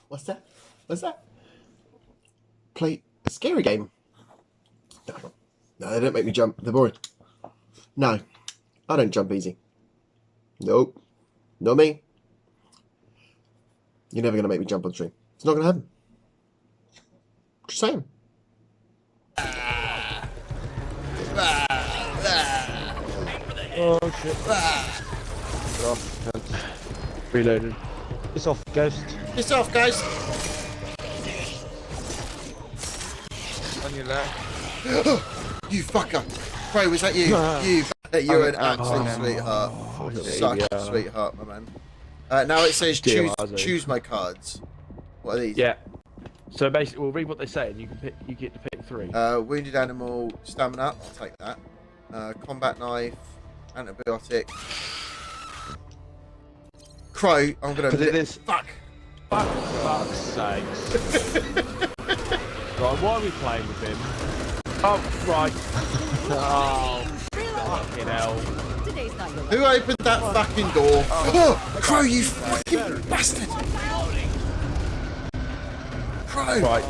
What's that? What's that? Play a scary game? No, they don't make me jump. They're boring. No, I don't jump easy. Nope. Not me. You're never going to make me jump on stream. It's not going to happen. Just saying. Oh shit. Reloaded. It's off, Ghost. It's off, guys. On your left. You fucker. Crow, was that you? You're an absolute sweetheart. Such a sweetheart, my man. Now it says choose my cards. What are these? Yeah. So basically, we'll read what they say, and you get to pick 3. Wounded animal, stamina. I'll take that. Combat knife, antibiotic. Crow, I'm gonna. Because it is. Fuck. Fuck's sakes. Right, why are we playing with him? Oh, right. Oh, fucking hell. Who opened that fucking door? Oh, Crow, you fucking bastard! Crow! Right.